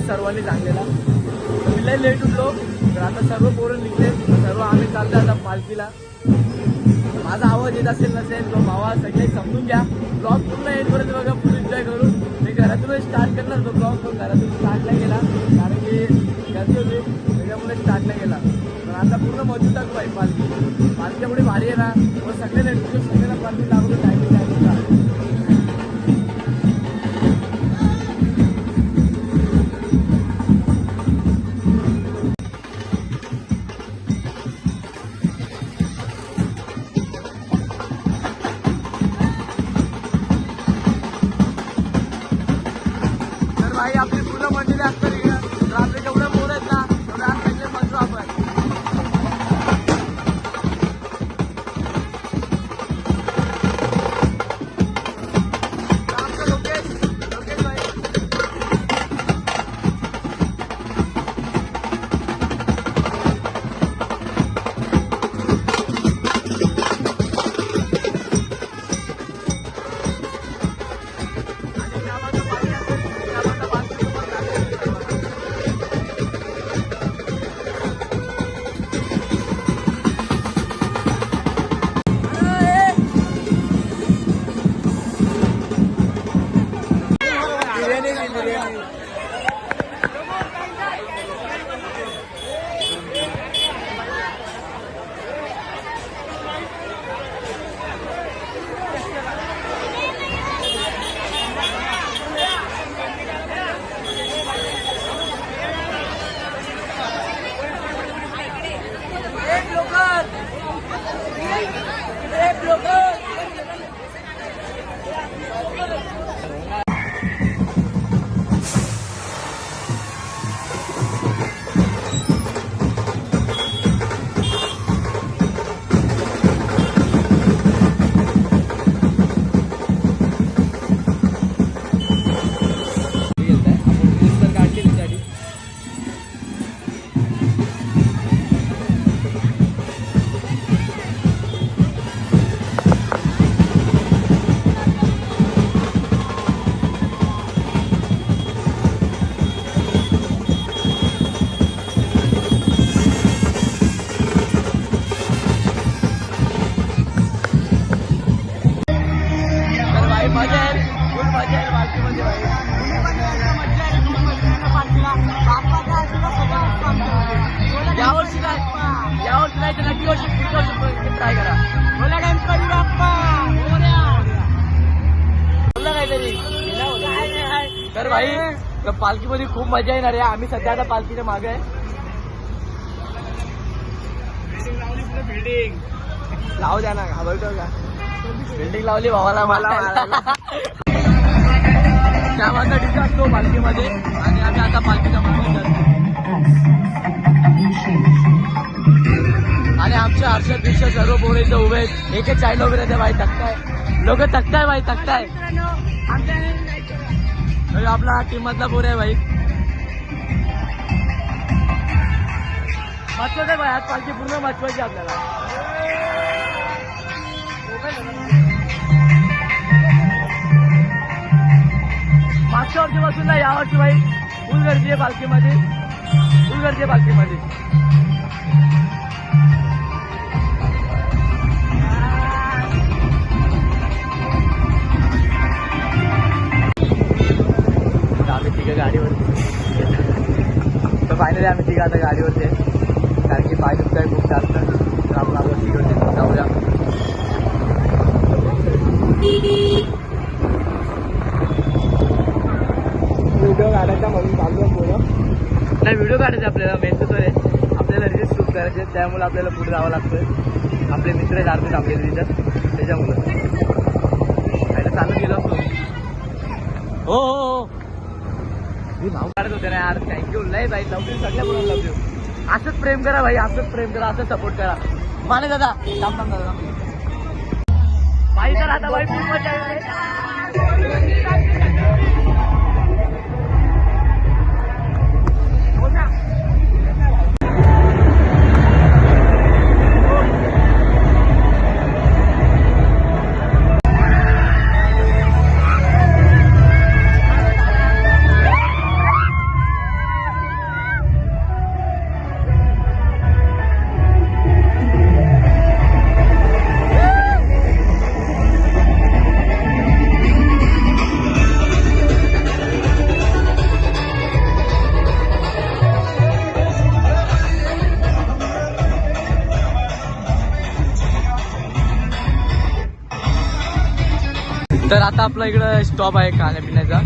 सर्वांनी सांगलेला. मी लय लेट उठलो तर आता सर्व पोरं निघले, सर्व आम्ही चालतो आता पालखीला. माझा आवाज येत असेल नसेल तो भावा सगळे समजून घ्या. ब्लॉग पूर्ण एंडपर्यंत बघा, फुल एन्जॉय करून. मी घरातूनच स्टार्ट करणार तो ब्लॉग, पण घरातून स्टार्ट नाही केला कारण की गर्दी होती त्याच्यामुळे स्टार्ट नाही केला. पण आता पूर्ण मजून टाकू आहे पालखीमुळे भारी आहे ना. मग सगळे नेटवर्क सगळ्यांना पालखी लागतो टायमिंग आपली पूर्ण मंडळी असतात इकडं. तर आपले जेवढे मोर आहेत ना तेवढे आज सगळे म्हणतो आपण. आमचं लोकेश भाई ट्राय करा. तर भाई पालखीमध्ये खूप मजा येणार आहे. आम्ही सध्या आता पालखीच्या मागे आहे. बिल्डिंग लावू द्या ना, घाबरतो का? बिल्डिंग लावली भावाला मला त्या माझा डिश असतो पालखीमध्ये. आणि आम्ही आता पालखीच्या मागे जातो. आणि आमच्या हर्षद दिवशी सर्व पोरं इथं उभे आहेत. एकच चायला उभे राहते भाई. थकताय लोक, थकताय भाई, थकताय. आपला टीम मधला पोर आहे भाई. मचवत आहे भाई आज पालखी पूर्ण मचवायची आपल्याला. मागच्या वर्षीपासून ना यावर्षी भाई फुल गर्दी आहे पालखीमध्ये, फुल गर्दी आहे पालखीमध्ये. गाडीवरती तर फायनली आम्ही तिघं आता गाडीवरती आहे कारण की पाय दुखत आहे खूप जास्त. तर आपण आपण तिकडे जाऊया. व्हिडिओ काढायचा म्हणून चालू आहे पुढं. नाही व्हिडिओ काढायचा आपल्याला, मेन तर आहे आपल्याला रील्स शूट करायचे. त्यामुळे आपल्याला पुढे जावं लागतं. आपले मित्र जास्त थांबले तिथं त्याच्यामुळं पहिलं चालू गेलो असतो. हो हो हो भाऊ काढत होते ना यार. थँक्यू लय भाई. लव यू सगळ्या बोलून लव यू. असंच प्रेम करा भाई, असंच प्रेम करा, असंच सपोर्ट करा. माने दादा थांब थांब दादा भाई. तर आता भाई खूप मजा आहे. तर आता आपला इकडं स्टॉप आहे खाण्यापिण्याचा.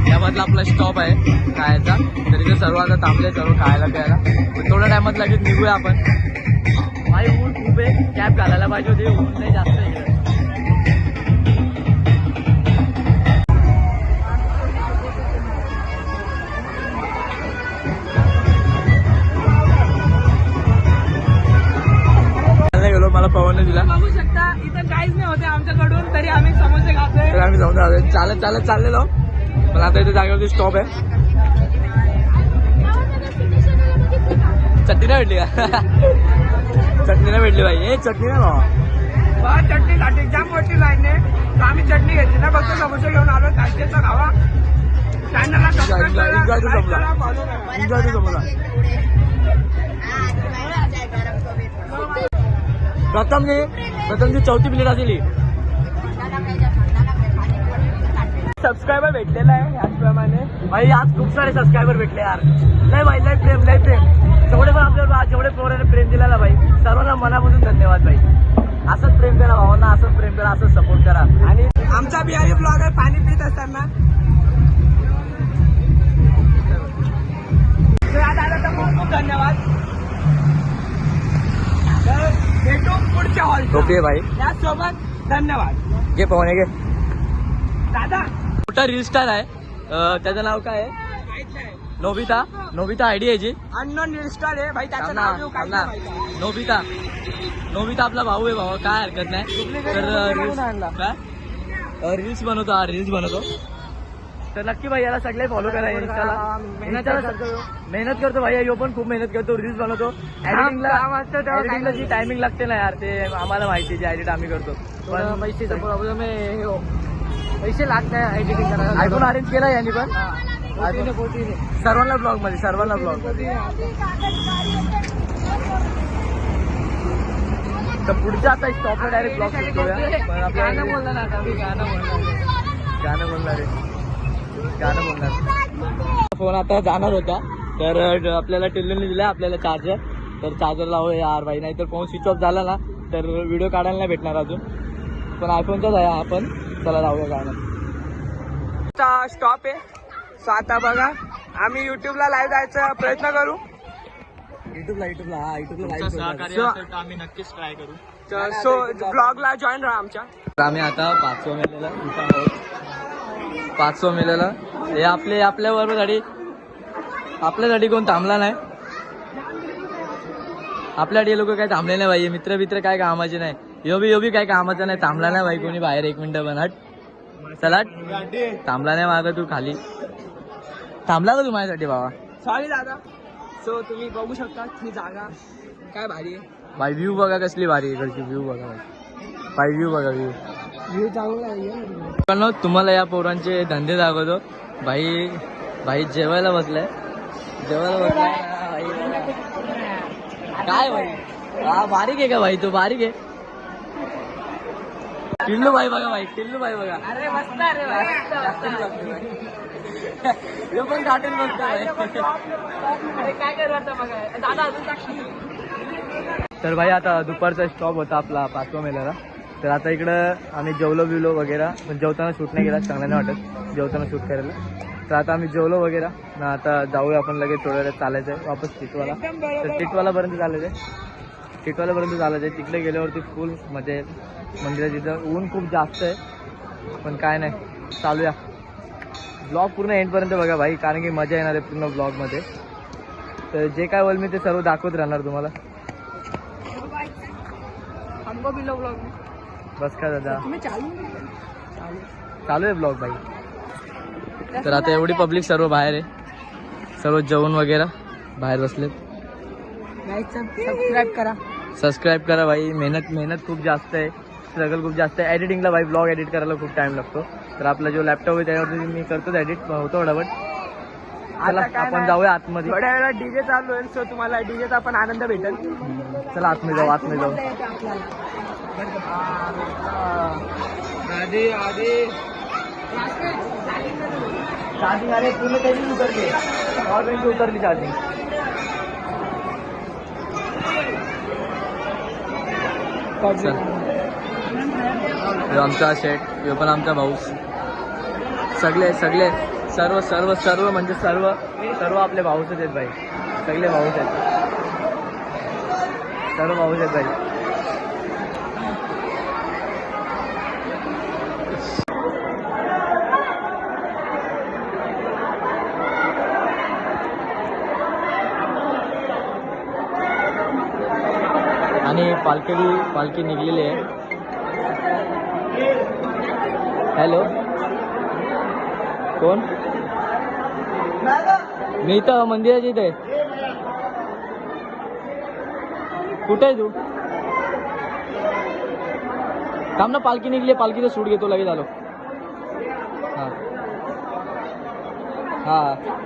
यामधला आपला स्टॉप आहे खायचा. तर इथे सर्व आता थांबले सर्व खायला प्यायला. थोड्या टायमात लगेच निघूया आपण. भाई ऊन खूप आहे, कॅब घालायला पाहिजे होती, ऊन नाही जास्त आहे इकडे. गेलो मला पवनने दिला. बघू शकता इथं काहीच नाही होते आमच्याकडून, तरी आम्ही समोसे खातोय. तर आम्ही जाऊन चालत चालत चाललेलो, पण आता इथे जागेवरती स्टॉप आहे. चटणी नाही भेटली का? चटणी नाही भेटली भाई. हे चटणी नाही बाबा. चटणीसाठी जाम मोठी लाईन आहे, तर आम्ही चटणी घेतली ना, फक्त समोसे घेऊन आलो. खायचा खावा. चॅनलला सबस्क्राईब करा, एन्जॉय टू like समजा. करा, follow करा. एन्जॉय टू समजा. प्रथमची 4थी प्लेट असेल. सबस्क्रायबर भेटलेला आहे याचप्रमाणे. भाई आज खूप सारे सबस्क्रायबर भेटले यार. नाही भाई, लय प्रेम लय प्रेम. जेवढे पण आपल्याला जेवढे पोराने प्रेम दिलेला भाई, सर्वांना मनापासून धन्यवाद भाई. असंच प्रेम करा भावांना, असंच प्रेम करा, असंच सपोर्ट करा. आणि आमचा बिहारी ब्लॉगर पाणी पित असताना तर खूप खूप धन्यवाद. तर भेटू पुढच्या हॉल. ओके भाई, यासोबत धन्यवाद. घे पवने घे. दादा मोठा रील स्टार आहे. त्याचं नाव काय आहे? नोबिता. नोबिता आयडी आहे जी. अननोन स्टार आहे भाई, त्याचं नाव घेऊ काही नाही माहिती. नोबिता. नोबिता आपला भाऊ आहे भावा, काय हरकत नाही. तर रील्स बनवतो, हा रील्स बनवतो. तर नक्की भाई याला सगळे फॉलो करा इंस्टाला. मेहनत करतो भाई, यो पण खूप मेहनत करतो, रील्स बनवतो. एडिटिंगला जी टायमिंग लागते ना यार, ते आम्हाला माहिती, जे एडिट आम्ही करतो. पण पैसेचा प्रॉब्लेम आहे, पैसे लागतात एडिटिंग करायला. आयफोन अरेंज केला यांनी पण. सर्वांना ब्लॉग मध्ये, सर्वांना ब्लॉग मध्ये. तर पुढच्या आता स्टॉपला डायरेक्ट ब्लॉग करूया. पण आपल्याला गाणं बोलणार आता मी, गाणं बोलणार. गाणं बोलणार आहे, गाणं बोलणार. फोन आता जाणार होता, तर आपल्याला टिल्लूने दिला आपल्याला चार्जर. तर चार्जर लावू यार भाई, नाही तर फोन स्विच ऑफ झाला ना तर व्हिडिओ काढायला नाही भेटणार अजून. पण आयफोनचाच आहे आपण. चला लावूया गाणं. स्टॉप आहे. सो आता बघा आम्ही युट्यूबला लाईव्ह जायचा प्रयत्न करू. युट्यूबला हा युट्यूबला लाईव्ह आम्ही नक्कीच ट्राय करू. सो ब्लॉगला जॉईन राहा आमच्या. तर आम्ही आता 500 मेलेला इथं आहोत. 500 मेलेला हे आपल्या बरोबर गाडी. आपल्यासाठी कोण थांबला नाही. आपल्यासाठी लोक काय थांबले नाही भाई. मित्र काय कामाचे नाही. यो बी काय कामाचं नाही. थांबला नाही भाई कोणी बाहेर. 1 मिनिट पण हट. चला थांबला नाही मागं तू खाली. थांबला का तू माझ्यासाठी बाबा? सॉरी दादा. सो तुम्ही बघू शकता ही जागा काय भारी आहे भाई. व्ह्यू बघा कसली भारी आहे इकडची. व्ह्यू बघा भाई, व्ह्यू बघा व्ह्यू. व्ह्यू चांगला आहे. तुम्हाला या पोरांचे धंदे दाखवतो. भाई जेवायला बसलाय. काय भाई, हा बारीक आहे का भाई? तो बारीक आहे. टिल्लू भाई बघा भाई, टिल्लू भाई बघा. अरे मस्त आहे रे. हे पण कार्टून बघतोय. अरे काय करत बघा दादा अजून. तर भाई आता दुपारचा स्टॉप होता आपला 5व्या मेल्याला. तर आता इकडं आम्ही जेवलो वगैरे. पण जेवताना शूट नाही केला, चांगला नाही वाटत जेवताना शूट करायला. तर आता आम्ही जेवलो वगैरे ना. आता जाऊया आपण लगेच थोड्या वेळात चालायचं आहे वापस टिटवाला. तर टिटवालापर्यंत चालायचं आहे. टिटवालापर्यंत चालायचं आहे. तिकडे गेल्यावरती फुल म्हणजे मंदिरात तिथं ऊन खूप जास्त आहे. पण काय नाही, चालूया. ब्लॉग पूर्ण एंडपर्यंत बघा भाई, कारण की मजा येणार आहे पूर्ण ब्लॉगमध्ये. तर जे काय होईल मी ते सर्व दाखवत राहणार तुम्हाला. बस का दादा, चालू आहे ब्लॉग भाई. तर आता एवढी पब्लिक सर्व बाहेर आहे. सर्व जेवण वगैरे बाहेर बसलेत. सबस्क्राईब करा भाई. मेहनत खूप जास्त आहे. स्ट्रगल खूप जास्त आहे. एडिटिंगला भाई, ब्लॉग एडिट करायला खूप टाइम लागतो. तर आपला जो लॅपटॉप आहे त्यावरती मी करतोच एडिट होतो फटाफट. चला आपण जाऊया आतमध्ये. थोड्या वेळा डीजे चालू आहे. सो तुम्हाला डीजेचा पण आनंद भेटेल. चला आतमध्ये जाऊ. चार्जिंग अरे पूर्ण त्याची उतरली. पॉवर बँक उतरली चार्जिंग. चल. ह्यो आमचा शेट, ह्यो पण आमचा भाऊ. सगळे सगळे सर्व सर्व सर्व म्हणजे सर्व सर्व आपले भाऊच आहेत भाई. सगळे भाऊच आहेत, सर्व भाऊच आहेत भाई. आणि पालखी निघलेली आहे. हॅलो, कोण? मी इथं मंदिराच्या इथे. कुठे आहे तू? थांब ना, पालखी निघली, पालखीचं सूट घेतो, लगेच आलो. हां हां.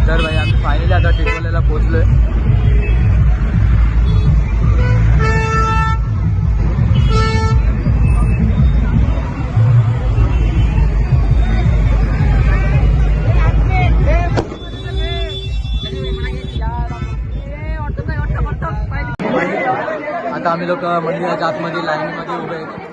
तर भाई आम्ही फायनली आता टिटवाल्याला पोहोचलोय. आता आम्ही लोक मंदिराच्या आतमध्ये लाईनमध्ये उभे आहेत.